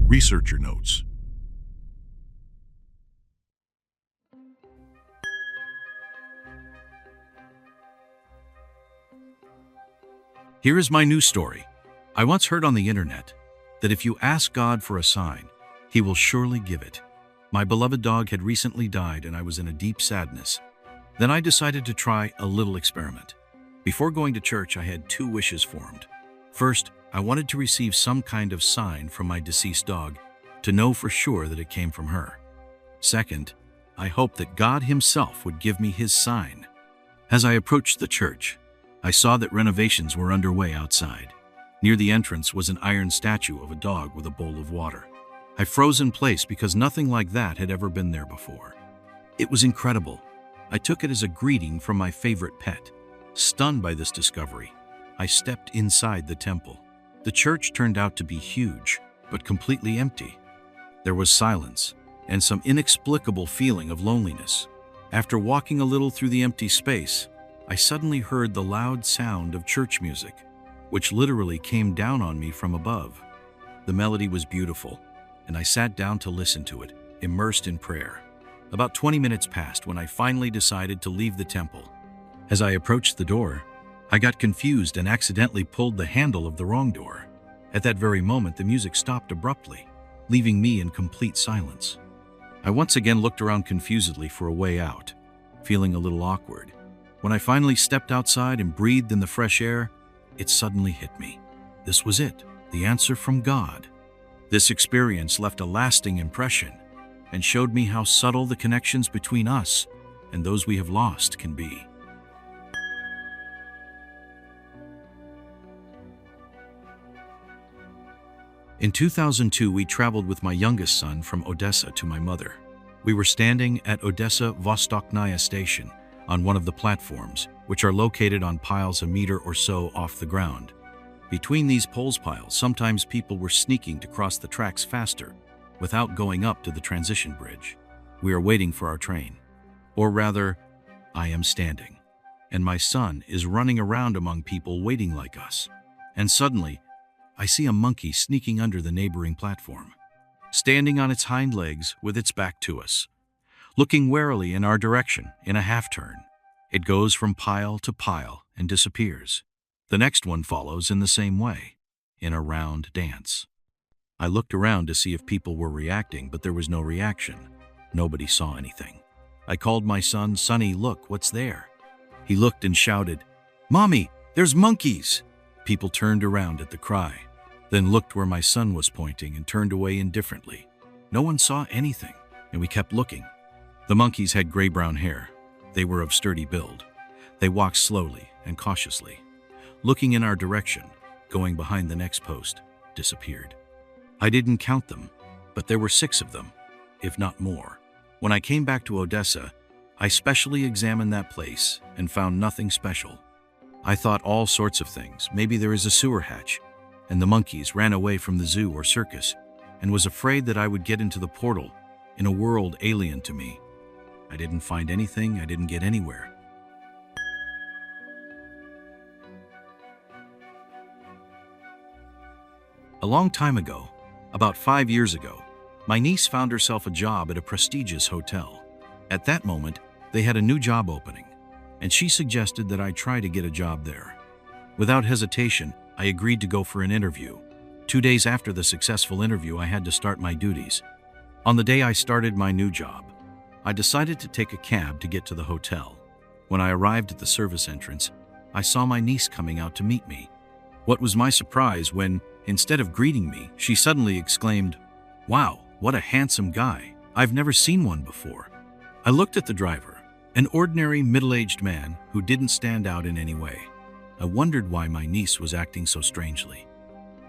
Researcher notes. Here is my new story. I once heard on the internet that if you ask God for a sign, He will surely give it. My beloved dog had recently died and I was in a deep sadness. Then I decided to try a little experiment. Before going to church, I had two wishes formed. First, I wanted to receive some kind of sign from my deceased dog to know for sure that it came from her. Second, I hoped that God Himself would give me His sign. As I approached the church, I saw that renovations were underway outside. Near the entrance was an iron statue of a dog with a bowl of water. I froze in place because nothing like that had ever been there before. It was incredible. I took it as a greeting from my favorite pet. Stunned by this discovery, I stepped inside the temple. The church turned out to be huge, but completely empty. There was silence and some inexplicable feeling of loneliness. After walking a little through the empty space, I suddenly heard the loud sound of church music, which literally came down on me from above. The melody was beautiful, and I sat down to listen to it, immersed in prayer. About 20 minutes passed when I finally decided to leave the temple. As I approached the door, I got confused and accidentally pulled the handle of the wrong door. At that very moment, the music stopped abruptly, leaving me in complete silence. I once again looked around confusedly for a way out, feeling a little awkward. When I finally stepped outside and breathed in the fresh air, it suddenly hit me. This was it, the answer from God. This experience left a lasting impression and showed me how subtle the connections between us and those we have lost can be. In 2002, we traveled with my youngest son from Odessa to my mother. We were standing at Odessa Vostoknaya station on one of the platforms, which are located on piles a meter or so off the ground. Between these poles piles, sometimes people were sneaking to cross the tracks faster without going up to the transition bridge. We are waiting for our train. Or rather, I am standing, and my son is running around among people waiting like us. And suddenly, I see a monkey sneaking under the neighboring platform, standing on its hind legs with its back to us, looking warily in our direction in a half-turn. It goes from pile to pile and disappears. The next one follows in the same way, in a round dance. I looked around to see if people were reacting, but there was no reaction. Nobody saw anything. I called my son, "Sonny, look, what's there?" He looked and shouted, "Mommy, there's monkeys!" People turned around at the cry, then looked where my son was pointing and turned away indifferently. No one saw anything, and we kept looking. The monkeys had gray-brown hair. They were of sturdy build. They walked slowly and cautiously, looking in our direction, going behind the next post, disappeared. I didn't count them, but there were 6 of them, if not more. When I came back to Odessa, I specially examined that place and found nothing special. I thought all sorts of things. Maybe there is a sewer hatch, and the monkeys ran away from the zoo or circus, and was afraid that I would get into the portal in a world alien to me. I didn't find anything. I didn't get anywhere. A long time ago, about 5 years ago, my niece found herself a job at a prestigious hotel. At that moment, they had a new job opening, and she suggested that I try to get a job there. Without hesitation, I agreed to go for an interview. 2 days after the successful interview, I had to start my duties. On the day I started my new job, I decided to take a cab to get to the hotel. When I arrived at the service entrance, I saw my niece coming out to meet me. What was my surprise when, instead of greeting me, she suddenly exclaimed, "Wow, what a handsome guy. I've never seen one before." I looked at the driver, an ordinary middle-aged man who didn't stand out in any way. I wondered why my niece was acting so strangely.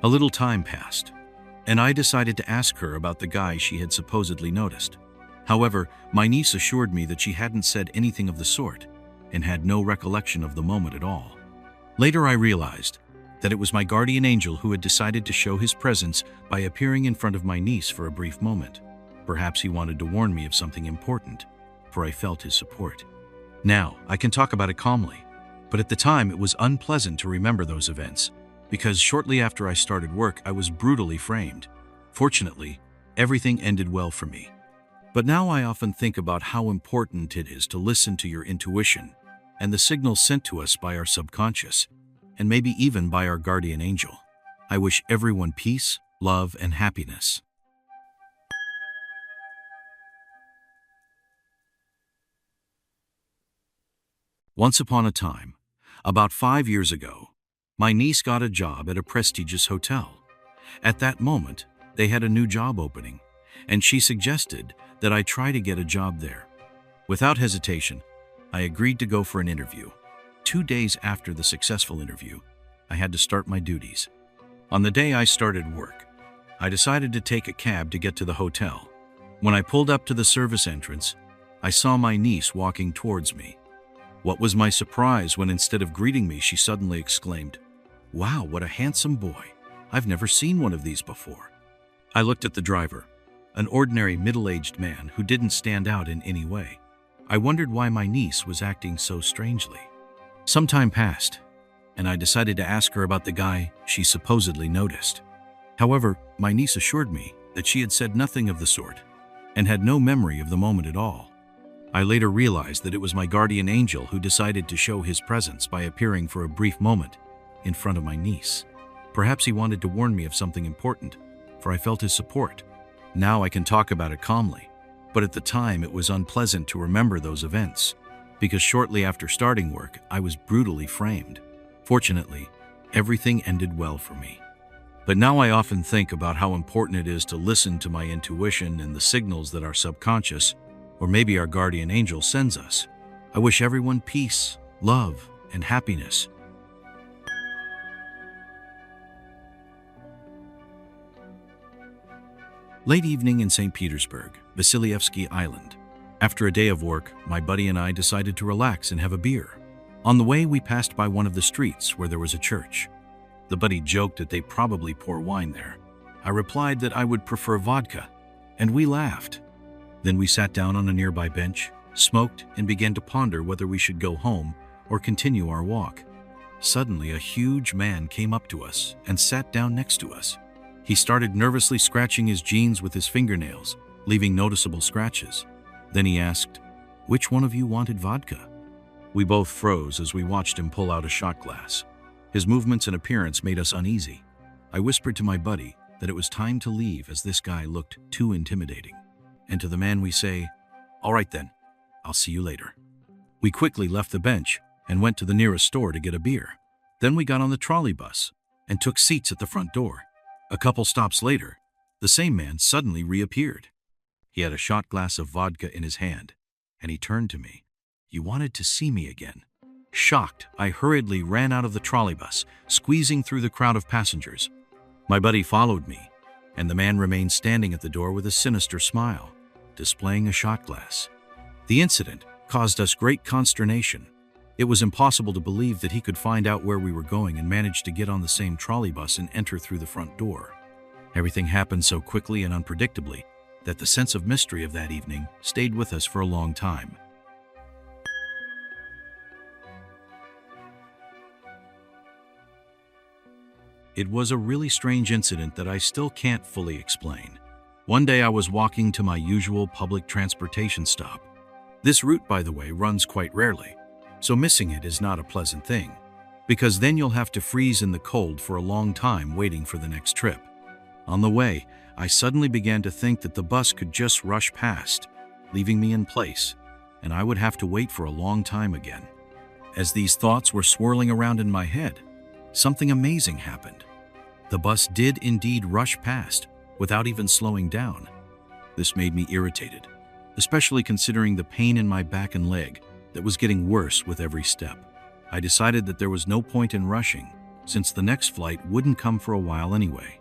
A little time passed, and I decided to ask her about the guy she had supposedly noticed. However, my niece assured me that she hadn't said anything of the sort and had no recollection of the moment at all. Later I realized that it was my guardian angel who had decided to show his presence by appearing in front of my niece for a brief moment. Perhaps he wanted to warn me of something important, for I felt his support. Now, I can talk about it calmly, but at the time it was unpleasant to remember those events, because shortly after I started work I was brutally framed. Fortunately, everything ended well for me. But now I often think about how important it is to listen to your intuition and the signals sent to us by our subconscious, and maybe even by our guardian angel. I wish everyone peace, love, and happiness. Once upon a time, about 5 years ago, my niece got a job at a prestigious hotel. At that moment, they had a new job opening, and she suggested that I try to get a job there. Without hesitation, I agreed to go for an interview. 2 days after the successful interview, I had to start my duties. On the day I started work, I decided to take a cab to get to the hotel. When I pulled up to the service entrance, I saw my niece walking towards me. What was my surprise when instead of greeting me, she suddenly exclaimed, "Wow, what a handsome boy. I've never seen one of these before." I looked at the driver, an ordinary middle-aged man who didn't stand out in any way. I wondered why my niece was acting so strangely. Some time passed, and I decided to ask her about the guy she supposedly noticed. However, my niece assured me that she had said nothing of the sort and had no memory of the moment at all. I later realized that it was my guardian angel who decided to show his presence by appearing for a brief moment in front of my niece. Perhaps he wanted to warn me of something important, for I felt his support. Now I can talk about it calmly, but at the time it was unpleasant to remember those events, because shortly after starting work, I was brutally framed. Fortunately, everything ended well for me. But now I often think about how important it is to listen to my intuition and the signals that our subconscious, or maybe our guardian angel, sends us. I wish everyone peace, love, and happiness. Late evening in St. Petersburg, Vasilyevsky Island. After a day of work, my buddy and I decided to relax and have a beer. On the way, we passed by one of the streets where there was a church. The buddy joked that they probably pour wine there. I replied that I would prefer vodka, and we laughed. Then we sat down on a nearby bench, smoked, and began to ponder whether we should go home or continue our walk. Suddenly, a huge man came up to us and sat down next to us. He started nervously scratching his jeans with his fingernails, leaving noticeable scratches. Then he asked, "Which one of you wanted vodka?" We both froze as we watched him pull out a shot glass. His movements and appearance made us uneasy. I whispered to my buddy that it was time to leave as this guy looked too intimidating. And to the man we say, "All right then, I'll see you later." We quickly left the bench and went to the nearest store to get a beer. Then we got on the trolley bus and took seats at the front door. A couple stops later, the same man suddenly reappeared. He had a shot glass of vodka in his hand, and he turned to me. "You wanted to see me again." Shocked, I hurriedly ran out of the trolley bus, squeezing through the crowd of passengers. My buddy followed me, and the man remained standing at the door with a sinister smile, displaying a shot glass. The incident caused us great consternation. It was impossible to believe that he could find out where we were going and manage to get on the same trolley bus and enter through the front door. Everything happened so quickly and unpredictably that the sense of mystery of that evening stayed with us for a long time. It was a really strange incident that I still can't fully explain. One day I was walking to my usual public transportation stop. This route, by the way, runs quite rarely, so missing it is not a pleasant thing, because then you'll have to freeze in the cold for a long time waiting for the next trip. On the way, I suddenly began to think that the bus could just rush past, leaving me in place, and I would have to wait for a long time again. As these thoughts were swirling around in my head, something amazing happened. The bus did indeed rush past, without even slowing down. This made me irritated, especially considering the pain in my back and leg that was getting worse with every step. I decided that there was no point in rushing, since the next flight wouldn't come for a while anyway.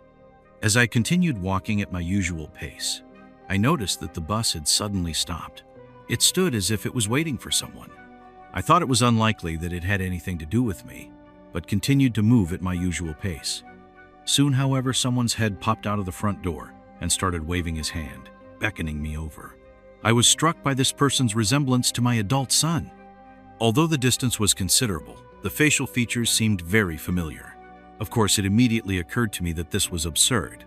As I continued walking at my usual pace, I noticed that the bus had suddenly stopped. It stood as if it was waiting for someone. I thought it was unlikely that it had anything to do with me, but continued to move at my usual pace. Soon, however, someone's head popped out of the front door and started waving his hand, beckoning me over. I was struck by this person's resemblance to my adult son. Although the distance was considerable, the facial features seemed very familiar. Of course, it immediately occurred to me that this was absurd.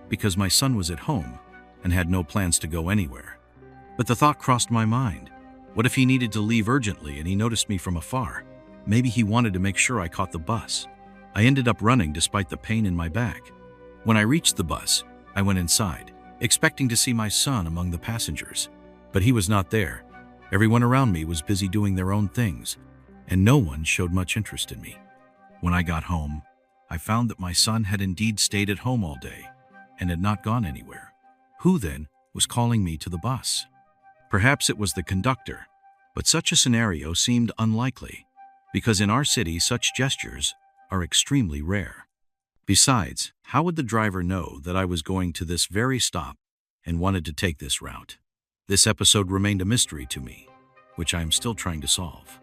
because my son was at home and had no plans to go anywhere. But the thought crossed my mind. What if he needed to leave urgently and he noticed me from afar? Maybe he wanted to make sure I caught the bus. I ended up running despite the pain in my back. When I reached the bus, I went inside, expecting to see my son among the passengers. But he was not there. Everyone around me was busy doing their own things, and no one showed much interest in me. When I got home, I found that my son had indeed stayed at home all day and had not gone anywhere. Who then was calling me to the bus? Perhaps it was the conductor, but such a scenario seemed unlikely, because in our city such gestures are extremely rare. Besides, how would the driver know that I was going to this very stop and wanted to take this route? This episode remained a mystery to me, which I am still trying to solve.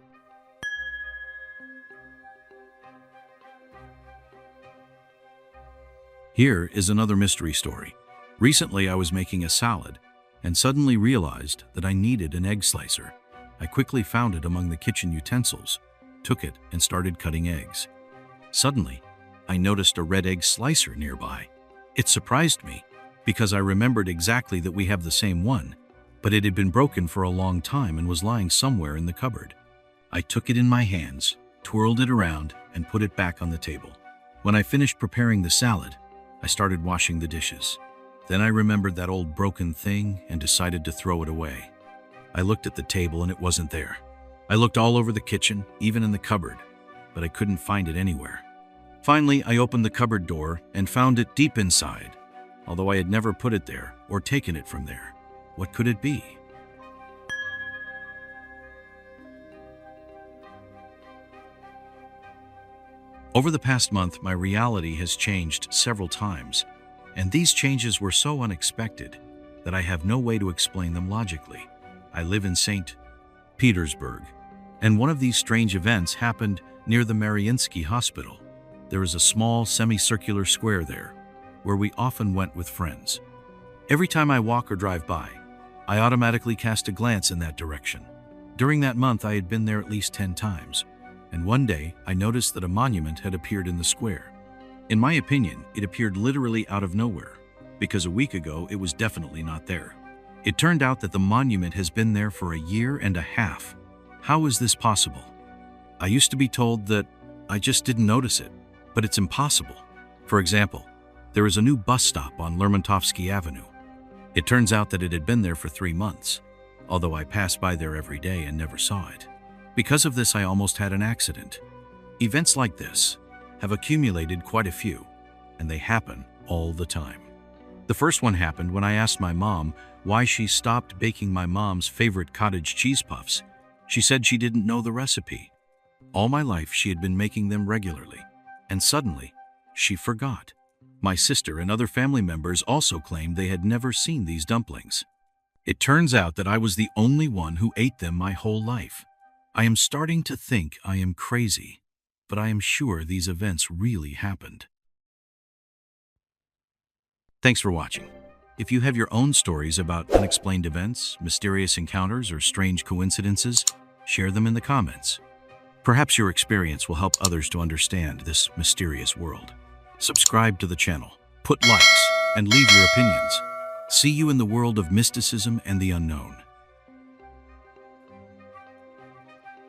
Here is another mystery story. Recently, I was making a salad and suddenly realized that I needed an egg slicer. I quickly found it among the kitchen utensils, took it, and started cutting eggs. Suddenly, I noticed a red egg slicer nearby. It surprised me because I remembered exactly that we have the same one, but it had been broken for a long time and was lying somewhere in the cupboard. I took it in my hands, twirled it around, and put it back on the table. When I finished preparing the salad, I started washing the dishes. Then I remembered that old broken thing and decided to throw it away. I looked at the table and it wasn't there. I looked all over the kitchen, even in the cupboard, but I couldn't find it anywhere. Finally, I opened the cupboard door and found it deep inside, although I had never put it there or taken it from there. What could it be? Over the past month, my reality has changed several times, and these changes were so unexpected that I have no way to explain them logically. I live in St. Petersburg, and one of these strange events happened near the Mariinsky Hospital. There is a small semicircular square there, where we often went with friends. Every time I walk or drive by, I automatically cast a glance in that direction. During that month, I had been there at least 10 times, and one day I noticed that a monument had appeared in the square. In my opinion, it appeared literally out of nowhere, because a week ago it was definitely not there. It turned out that the monument has been there for a year and a half. How is this possible? I used to be told that I just didn't notice it, but it's impossible. For example, there is a new bus stop on Lermontovsky Avenue. It turns out that it had been there for 3 months, although I passed by there every day and never saw it. Because of this, I almost had an accident. Events like this have accumulated quite a few, and they happen all the time. The first one happened when I asked my mom why she stopped baking my mom's favorite cottage cheese puffs. She said she didn't know the recipe. All my life she had been making them regularly, and suddenly she forgot. My sister and other family members also claimed they had never seen these dumplings. It turns out that I was the only one who ate them my whole life. I am starting to think I am crazy, but I am sure these events really happened. Thanks for watching. If you have your own stories about unexplained events, mysterious encounters, or strange coincidences, share them in the comments. Perhaps your experience will help others to understand this mysterious world. Subscribe to the channel, put likes, and leave your opinions. See you in the world of mysticism and the unknown.